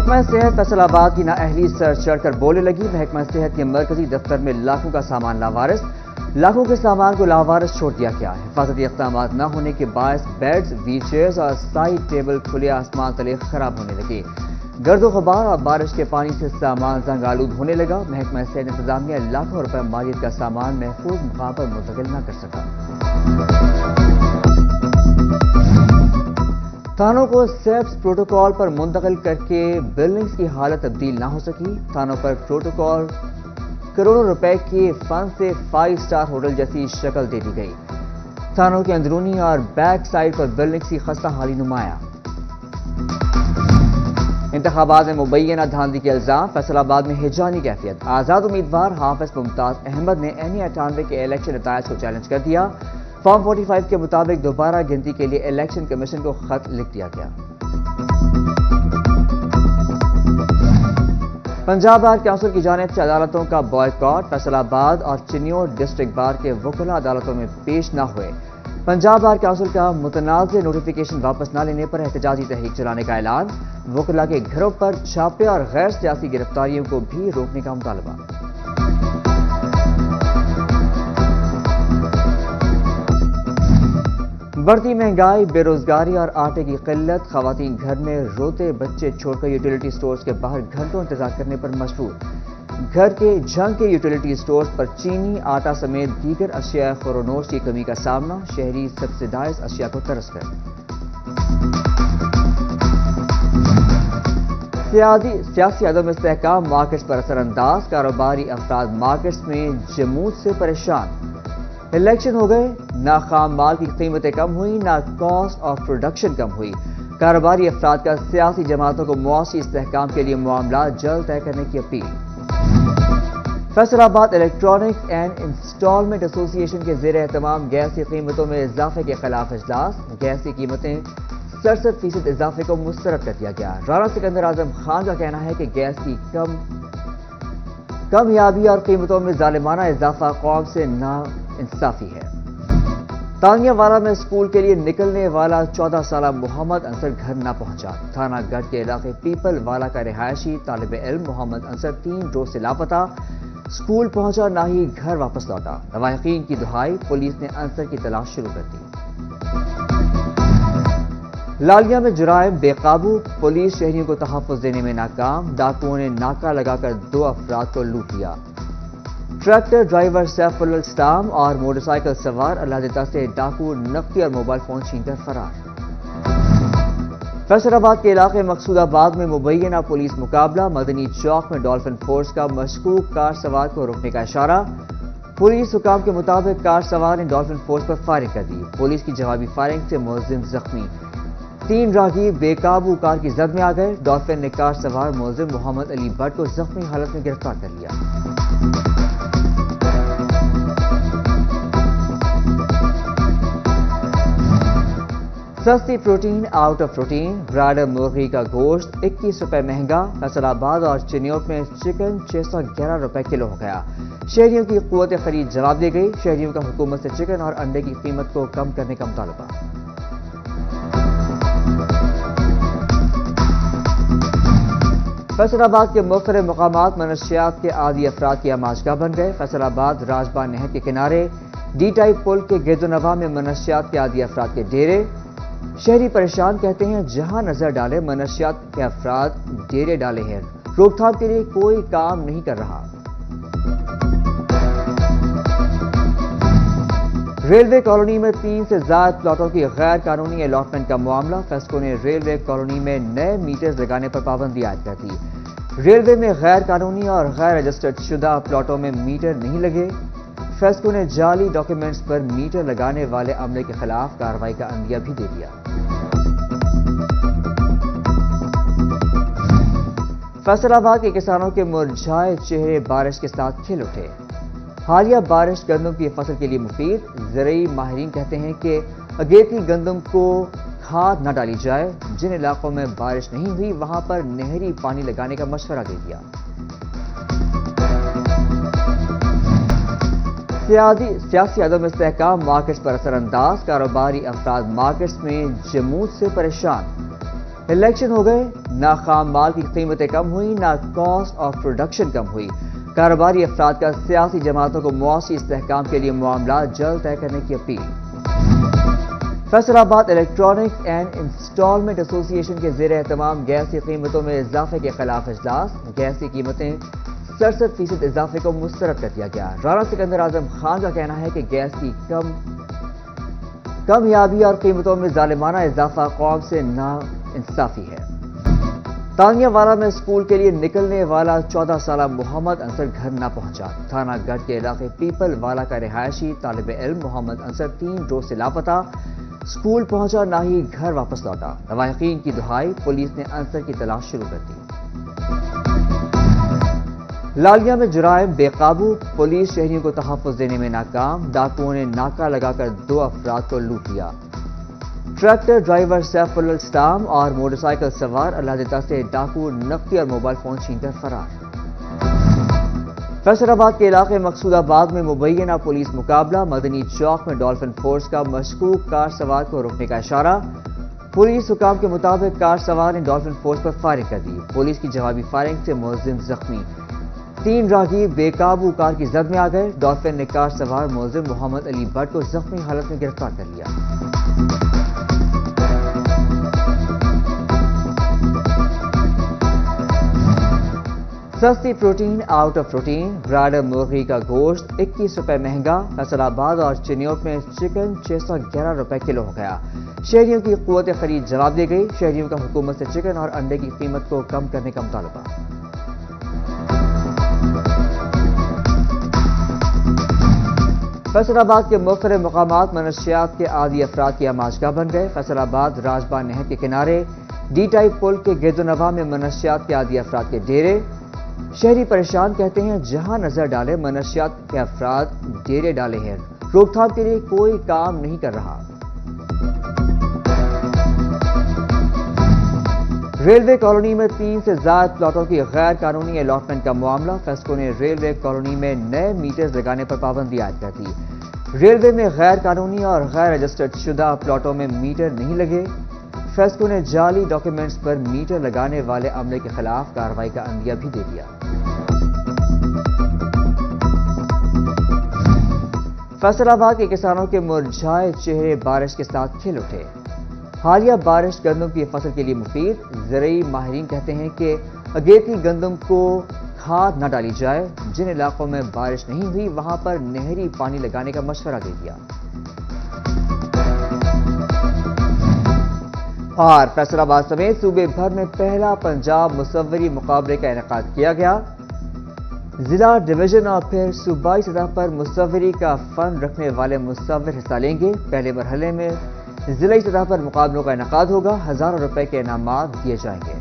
محکمہ صحت فیصل آباد کی نااہلی سر چڑھ کر بولنے لگی۔ محکمہ صحت کے مرکزی دفتر میں لاکھوں کا سامان لاوارث، لاکھوں کے سامان کو لاوارث چھوڑ دیا گیا ہے۔ حفاظتی اقدامات نہ ہونے کے باعث بیڈز، ویل چیئرز اور سائڈ ٹیبل کھلے آسمان تلے خراب ہونے لگے۔ گرد و غبار اور بارش کے پانی سے سامان زنگ آلود ہونے لگا۔ محکمہ صحت انتظامیہ لاکھوں روپے مالیت کا سامان محفوظ مقام پر منتقل نہ کر سکا۔ تھانوں کو سیپس پروٹوکول پر منتقل کر کے بلڈنگز کی حالت تبدیل نہ ہو سکی۔ تھانوں پر پروٹوکول کروڑوں روپے کے فنڈ سے 5 اسٹار ہوٹل جیسی شکل دے دی گئی۔ تھانوں کے اندرونی اور بیک سائڈ پر بلڈنگز کی خستہ حالی نمایاں۔ انتخابات میں مبینہ دھاندلی کے الزام، فیصل آباد میں ہجانی کیفیت۔ آزاد امیدوار حافظ ممتاز احمد نے این98 کے الیکشن نتائج کو چیلنج کر دیا۔ فارم 45 کے مطابق دوبارہ گنتی کے لیے الیکشن کمیشن کو خط لکھ دیا گیا۔ پنجاب بار کونسل کی جانب سے عدالتوں کا بائیکاٹ، فیصل آباد اور چنیور ڈسٹرکٹ بار کے وکلاء عدالتوں میں پیش نہ ہوئے۔ پنجاب بار کونسل کا متنازع نوٹیفیکیشن واپس نہ لینے پر احتجاجی تحریک چلانے کا اعلان، وکلاء کے گھروں پر چھاپے اور غیر سیاسی گرفتاریوں کو بھی روکنے کا مطالبہ۔ بڑھتی مہنگائی، بے روزگاری اور آٹے کی قلت، خواتین گھر میں روتے بچے چھوڑ کر یوٹیلیٹی سٹورز کے باہر گھنٹوں انتظار کرنے پر مجبور۔ گھر کے جھنگ کے یوٹیلیٹی سٹورز پر چینی، آٹا سمیت دیگر اشیاء خورونوش کی کمی کا سامنا، شہری سبسڈائز اشیاء کو ترس کر۔ سیاسی عدم استحکام مارکیٹس پر اثر انداز، کاروباری افراد مارکیٹس میں جمود سے پریشان۔ الیکشن ہو گئے، نہ خام مال کی قیمتیں کم ہوئیں، نہ کاسٹ آف پروڈکشن کم ہوئی۔ کاروباری افراد کا سیاسی جماعتوں کو معاشی استحکام کے لیے معاملات جلد طے کرنے کی اپیل۔ فیصل آباد الیکٹرانکس اینڈ انسٹالمنٹ ایسوسی ایشن کے زیر اہتمام گیس کی قیمتوں میں اضافے کے خلاف اجلاس، گیس کی قیمتیں 67% اضافے کو مسترد کر دیا گیا۔ رانا سکندر اعظم خان کا کہنا ہے کہ گیس کی کمیابی اور قیمتوں میں ظالمانہ اضافہ قوم سے نا انصافی ہے۔ تانیہ والا میں اسکول کے لیے نکلنے والا 14 سالہ محمد انصر گھر نہ پہنچا۔ تھانہ گڑھ کے علاقے پیپل والا کا رہائشی طالب علم محمد انصر 3 روز سے لاپتہ، اسکول پہنچا نہ ہی گھر واپس لوٹا۔ لواحقین کی دہائی، پولیس نے انصر کی تلاش شروع کر دی۔ لالیہ میں جرائم بے قابو، پولیس شہریوں کو تحفظ دینے میں ناکام، ڈاکوؤں نے ناکہ لگا کر 2 افراد کو لوٹ لیا۔ ٹریکٹر ڈرائیور سیف الاسلام اور موٹر سائیکل سوار اللہ دیتا سے ڈاکو نقدی اور موبائل فون چھین کر فرار۔ فیصل آباد کے علاقے مقصود آباد میں مبینہ پولیس مقابلہ، مدنی چوک میں ڈولفن فورس کا مشکوک کار سوار کو روکنے کا اشارہ۔ پولیس حکام کے مطابق کار سوار نے ڈولفن فورس پر فائرنگ کر دی۔ پولیس کی جوابی فائرنگ سے ملزم زخمی۔ 3 راہگیر بے قابو کار کی زد میں آ گئے۔ ڈولفن نے کار سوار ملزم محمد علی بٹ کو زخمی حالت میں گرفتار کر لیا۔ سستی پروٹین آؤٹ آف پروٹین، برائڈر مرغی کا گوشت 21 روپے مہنگا۔ فیصل آباد اور چنیور میں چکن 611 روپے کلو ہو گیا۔ شہریوں کی قوت خرید جواب دے گئی، شہریوں کا حکومت سے چکن اور انڈے کی قیمت کو کم کرنے کا مطالبہ۔ فیصل آباد کے مختلف مقامات منشیات کے عادی افراد کی آماجگاہ بن گئے۔ فیصل آباد راجبا نہر کے کنارے ڈی ٹائپ پل کے گرد و نواح میں منشیات کے عادی افراد کے ڈیرے، شہری پریشان، کہتے ہیں جہاں نظر ڈالے منشیات کے افراد ڈیرے ڈالے ہیں، روک تھام کے لیے کوئی کام نہیں کر رہا۔ ریلوے کالونی میں 3 سے زائد پلاٹوں کی غیر قانونی الاٹمنٹ کا معاملہ، فیسکو نے ریلوے کالونی میں نئے میٹرز لگانے پر پابندی عائد کر دی۔ ریلوے میں غیر قانونی اور غیر رجسٹرڈ شدہ پلاٹوں میں میٹر نہیں لگے۔ فیسکو نے جعلی ڈاکیومنٹس پر میٹر لگانے والے عملے کے خلاف کارروائی کا عندیہ بھی دے دیا۔ فیصل آباد کے کسانوں کے مرجھائے چہرے بارش کے ساتھ کھل اٹھے۔ حالیہ بارش گندم کی فصل کے لیے مفید، زرعی ماہرین کہتے ہیں کہ اگیتی گندم کو کھاد نہ ڈالی جائے۔ جن علاقوں میں بارش نہیں ہوئی وہاں پر نہری پانی لگانے کا مشورہ دے دیا۔ سیاسی عدم استحکام مارکیٹس پر اثر انداز، کاروباری افراد مارکیٹس میں جمود سے پریشان۔ الیکشن ہو گئے، نہ خام مال کی قیمتیں کم ہوئیں، نہ کاسٹ آف پروڈکشن کم ہوئی۔ کاروباری افراد کا سیاسی جماعتوں کو معاشی استحکام کے لیے معاملات جلد طے کرنے کی اپیل۔ فیصل آباد الیکٹرانکس اینڈ انسٹالمنٹ ایسوسی ایشن کے زیر اہتمام گیس کی قیمتوں میں اضافے کے خلاف اجلاس۔ گیس کی قیمتیں 67% اضافے کو مسترد کر دیا گیا۔ رانا سکندر اعظم خان کا کہنا ہے کہ گیس کی کم یابی اور قیمتوں میں ظالمانہ اضافہ قوم سے نا انصافی ہے۔ تانیہ والا میں اسکول کے لیے نکلنے والا 14 سالہ محمد انصر گھر نہ پہنچا۔ تھانہ گڑھ کے علاقے پیپل والا کا رہائشی طالب علم محمد انصر 3 روز سے لاپتہ، اسکول پہنچا نہ ہی گھر واپس لوٹا۔ لواحقین کی دہائی، پولیس نے انصر کی تلاش شروع کر دی۔ لالیہ میں جرائم بے قابو، پولیس شہریوں کو تحفظ دینے میں ناکام، ڈاکوؤں نے ناکہ لگا کر 2 افراد کو لوٹ لیا۔ ٹریکٹر ڈرائیور سیف الاسلام اور موٹر سائیکل سوار اللہ سے ڈاکو نقدی اور موبائل فون چھین کر فرار۔ فیصل آباد کے علاقے مقصود آباد میں مبینہ پولیس مقابلہ، مدنی چوک میں ڈولفن فورس کا مشکوک کار سوار کو روکنے کا اشارہ۔ پولیس حکام کے مطابق کار سوار نے ڈولفن فورس پر فائرنگ کر دی۔ پولیس کی جوابی فائرنگ سے ملزم زخمی۔ 3 راہگیر بے قابو کار کی زد میں آ گئے۔ ڈولفن نے کار سوار ملزم محمد علی بٹ کو زخمی حالت میں گرفتار کر لیا۔ سستی پروٹین آؤٹ آف پروٹین، برائیڈر مرغی کا گوشت 21 روپے مہنگا۔ فیصل آباد اور چنیوٹ میں چکن 611 روپے کلو ہو گیا۔ شہریوں کی قوت خرید جواب دی گئی۔ شہریوں کا حکومت سے چکن اور انڈے کی قیمت کو کم کرنے کا مطالبہ۔ فیصل آباد کے مختلف مقامات منشیات کے عادی افراد کی آماجگاہ بن گئے۔ فیصل آباد راجبان نہر کے کنارے ڈی ٹائپ پل کے گرد و نواح میں منشیات کے عادی افراد کے ڈیرے۔ شہری پریشان، کہتے ہیں جہاں نظر ڈالے منشیات کے افراد ڈیرے ڈالے ہیں، روک تھام کے لیے کوئی کام نہیں کر رہا۔ ریلوے کالونی میں 3 سے زائد پلاٹوں کی غیر قانونی الاٹمنٹ کا معاملہ۔ فیسکو نے ریلوے کالونی میں نئے میٹرز لگانے پر پابندی عائد کر دی۔ ریلوے میں غیر قانونی اور غیر رجسٹرڈ شدہ پلاٹوں میں میٹر نہیں لگے۔ فیسکو نے جعلی ڈاکیومنٹس پر میٹر لگانے والے عملے کے خلاف کارروائی کا عندیہ بھی دے دیا۔ فیصل آباد کے کسانوں کے مرجھائے چہرے بارش کے ساتھ کھل اٹھے۔ حالیہ بارش گندم کی فصل کے لیے مفید۔ زرعی ماہرین کہتے ہیں کہ اگیتی گندم کو کھاد نہ ڈالی جائے۔ جن علاقوں میں بارش نہیں ہوئی وہاں پر نہری پانی لگانے کا مشورہ دے دیا۔ اور فیصل آباد سمیت صوبے بھر میں پہلا پنجاب مصوری مقابلے کا انعقاد کیا گیا۔ ضلع، ڈویژن اور پھر صوبائی سطح پر مصوری کا فن رکھنے والے مصور حصہ لیں گے۔ پہلے مرحلے میں ضلعی سطح پر مقابلوں کا انعقاد ہوگا۔ ہزاروں روپے کے انعامات دیے جائیں گے۔